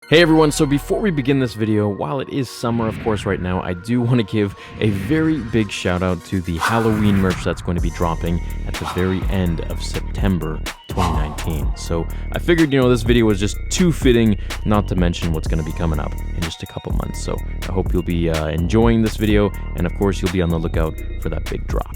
Hey everyone, so before we begin this video, while it is summer of course right now, I do want to give a very big shout out to the Halloween merch that's going to be dropping at the very end of September 2019. So I figured, this video was just too fitting not to mention what's going to be coming up in just a couple months. So I hope you'll be enjoying this video, and of course you'll be on the lookout for that big drop.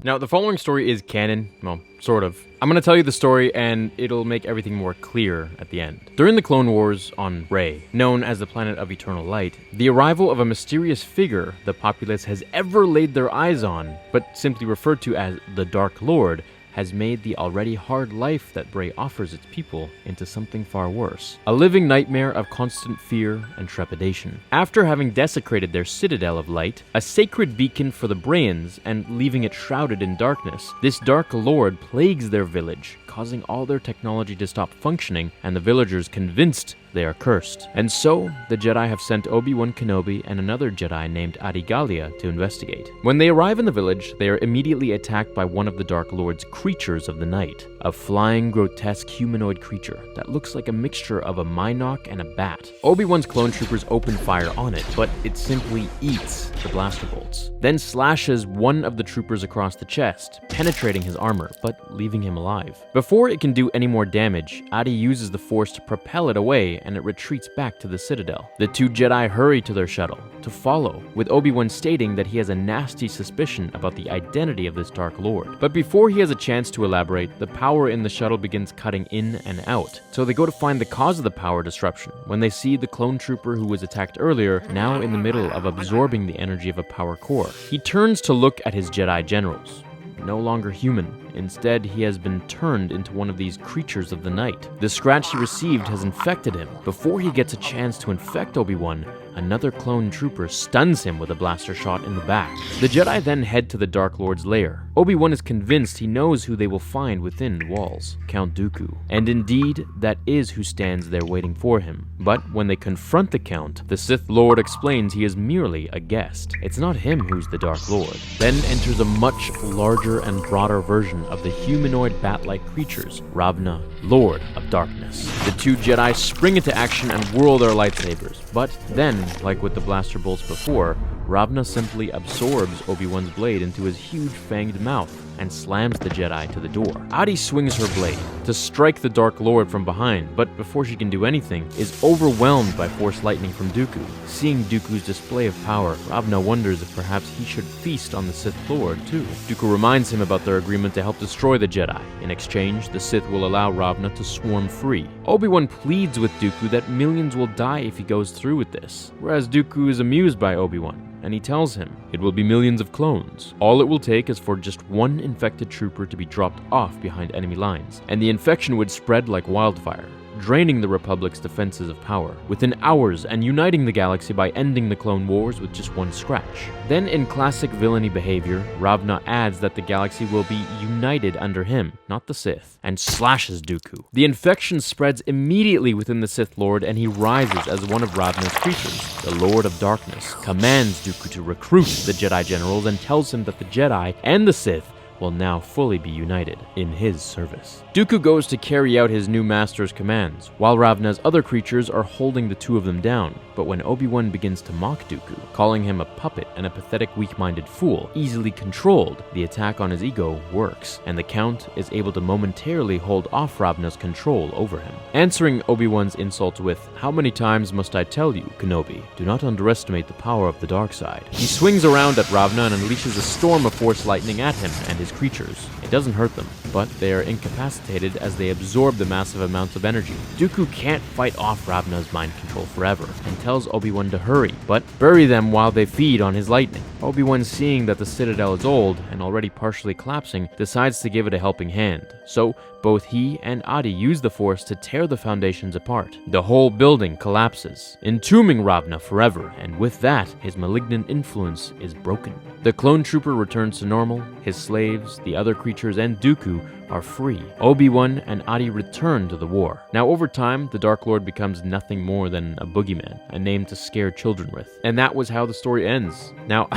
Now, the following story is canon, well, sort of. I'm going to tell you the story, and it'll make everything more clear at the end. During the Clone Wars on Rey, known as the Planet of Eternal Light, the arrival of a mysterious figure the populace has ever laid their eyes on, but simply referred to as the Dark Lord, has made the already hard life that Rey offers its people into something far worse. A living nightmare of constant fear and trepidation. After having desecrated their citadel of light, a sacred beacon for the Brayans, and leaving it shrouded in darkness, this Dark Lord plagues their village, causing all their technology to stop functioning, and the villagers convinced they are cursed. And so, the Jedi have sent Obi-Wan Kenobi and another Jedi named Adigalia to investigate. When they arrive in the village, they are immediately attacked by one of the Dark Lord's creatures of the night. A flying, grotesque humanoid creature that looks like a mixture of a Mynock and a bat. Obi-Wan's clone troopers open fire on it, but it simply eats the blaster bolts. Then slashes one of the troopers across the chest, penetrating his armor, but leaving him alive. Before it can do any more damage, Adi uses the Force to propel it away, and it retreats back to the Citadel. The two Jedi hurry to their shuttle to follow, with Obi-Wan stating that he has a nasty suspicion about the identity of this Dark Lord. But before he has a chance to elaborate, the power in the shuttle begins cutting in and out. So they go to find the cause of the power disruption when they see the clone trooper who was attacked earlier now in the middle of absorbing the energy of a power core. He turns to look at his Jedi generals. No longer human. Instead, he has been turned into one of these creatures of the night. The scratch he received has infected him. Before he gets a chance to infect Obi-Wan, another clone trooper stuns him with a blaster shot in the back. The Jedi then head to the Dark Lord's lair. Obi-Wan is convinced he knows who they will find within the walls, Count Dooku. And indeed, that is who stands there waiting for him. But when they confront the Count, the Sith Lord explains he is merely a guest. It's not him who's the Dark Lord. Then enters a much larger and broader version of the humanoid bat-like creatures, Ravna, Lord of Darkness. The two Jedi spring into action and whirl their lightsabers, but then, like with the blaster bolts before, Ravna simply absorbs Obi-Wan's blade into his huge fanged mouth and slams the Jedi to the door. Adi swings her blade to strike the Dark Lord from behind, but before she can do anything, is overwhelmed by Force lightning from Dooku. Seeing Dooku's display of power, Ravna wonders if perhaps he should feast on the Sith Lord too. Dooku reminds him about their agreement to help destroy the Jedi. In exchange, the Sith will allow Ravna to swarm free. Obi-Wan pleads with Dooku that millions will die if he goes through with this, whereas Dooku is amused by Obi-Wan, and he tells him it will be millions of clones. All it will take is for just one infected trooper to be dropped off behind enemy lines, and the infection would spread like wildfire, draining the Republic's defenses of power within hours and uniting the galaxy by ending the Clone Wars with just one scratch. Then, in classic villainy behavior, Ravna adds that the galaxy will be united under him, not the Sith, and slashes Dooku. The infection spreads immediately within the Sith Lord, and he rises as one of Ravna's creatures. The Lord of Darkness commands Dooku to recruit the Jedi generals and tells him that the Jedi and the Sith will now fully be united in his service. Dooku goes to carry out his new master's commands, while Ravna's other creatures are holding the two of them down. But when Obi-Wan begins to mock Dooku, calling him a puppet and a pathetic weak-minded fool, easily controlled, the attack on his ego works, and the Count is able to momentarily hold off Ravna's control over him. Answering Obi-Wan's insults with, "How many times must I tell you, Kenobi? Do not underestimate the power of the dark side." He swings around at Ravna and unleashes a storm of Force lightning at him and his creatures. It doesn't hurt them, but they are incapacitated as they absorb the massive amounts of energy. Dooku can't fight off Ravna's mind control forever, and tells Obi-Wan to hurry, but bury them while they feed on his lightning. Obi-Wan, seeing that the Citadel is old and already partially collapsing, decides to give it a helping hand. So both he and Adi use the Force to tear the foundations apart. The whole building collapses, entombing Ravna forever, and with that, his malignant influence is broken. The clone trooper returns to normal. His slaves, the other creatures, and Dooku are free. Obi-Wan and Adi return to the war. Now, over time, the Dark Lord becomes nothing more than a boogeyman, a name to scare children with. And that was how the story ends. Now,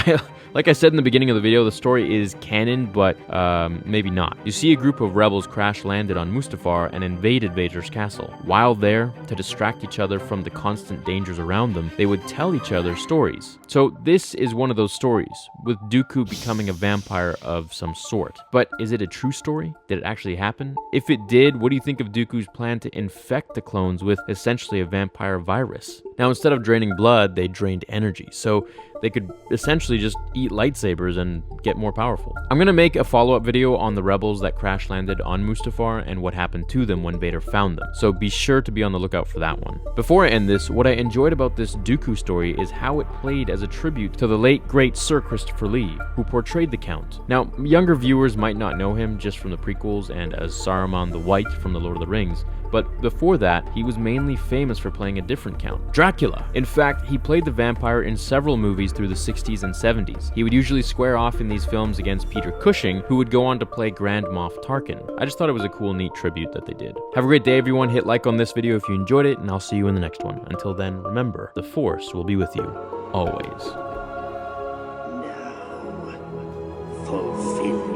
like I said in the beginning of the video, the story is canon, but maybe not. You see a group of rebels crash landed on Mustafar and invaded Vader's castle. While there, to distract each other from the constant dangers around them, they would tell each other stories. So this is one of those stories, with Dooku becoming a vampire of some sort. But is it a true story? Did it actually happen? If it did, what do you think of Dooku's plan to infect the clones with essentially a vampire virus? Now, instead of draining blood, they drained energy, so they could essentially just eat lightsabers and get more powerful. I'm gonna make a follow-up video on the rebels that crash landed on Mustafar and what happened to them when Vader found them, so be sure to be on the lookout for that one. Before I end this, what I enjoyed about this Dooku story is how it played as a tribute to the late great Sir Christopher Lee, who portrayed the Count. Now, younger viewers might not know him just from the prequels and as Saruman the White from The Lord of the Rings, but before that, he was mainly famous for playing a different Count, Dracula. In fact, he played the vampire in several movies through the 60s and 70s. He would usually square off in these films against Peter Cushing, who would go on to play Grand Moff Tarkin. I just thought it was a cool, neat tribute that they did. Have a great day, everyone. Hit like on this video if you enjoyed it, and I'll see you in the next one. Until then, remember, the Force will be with you, always. Now, fulfill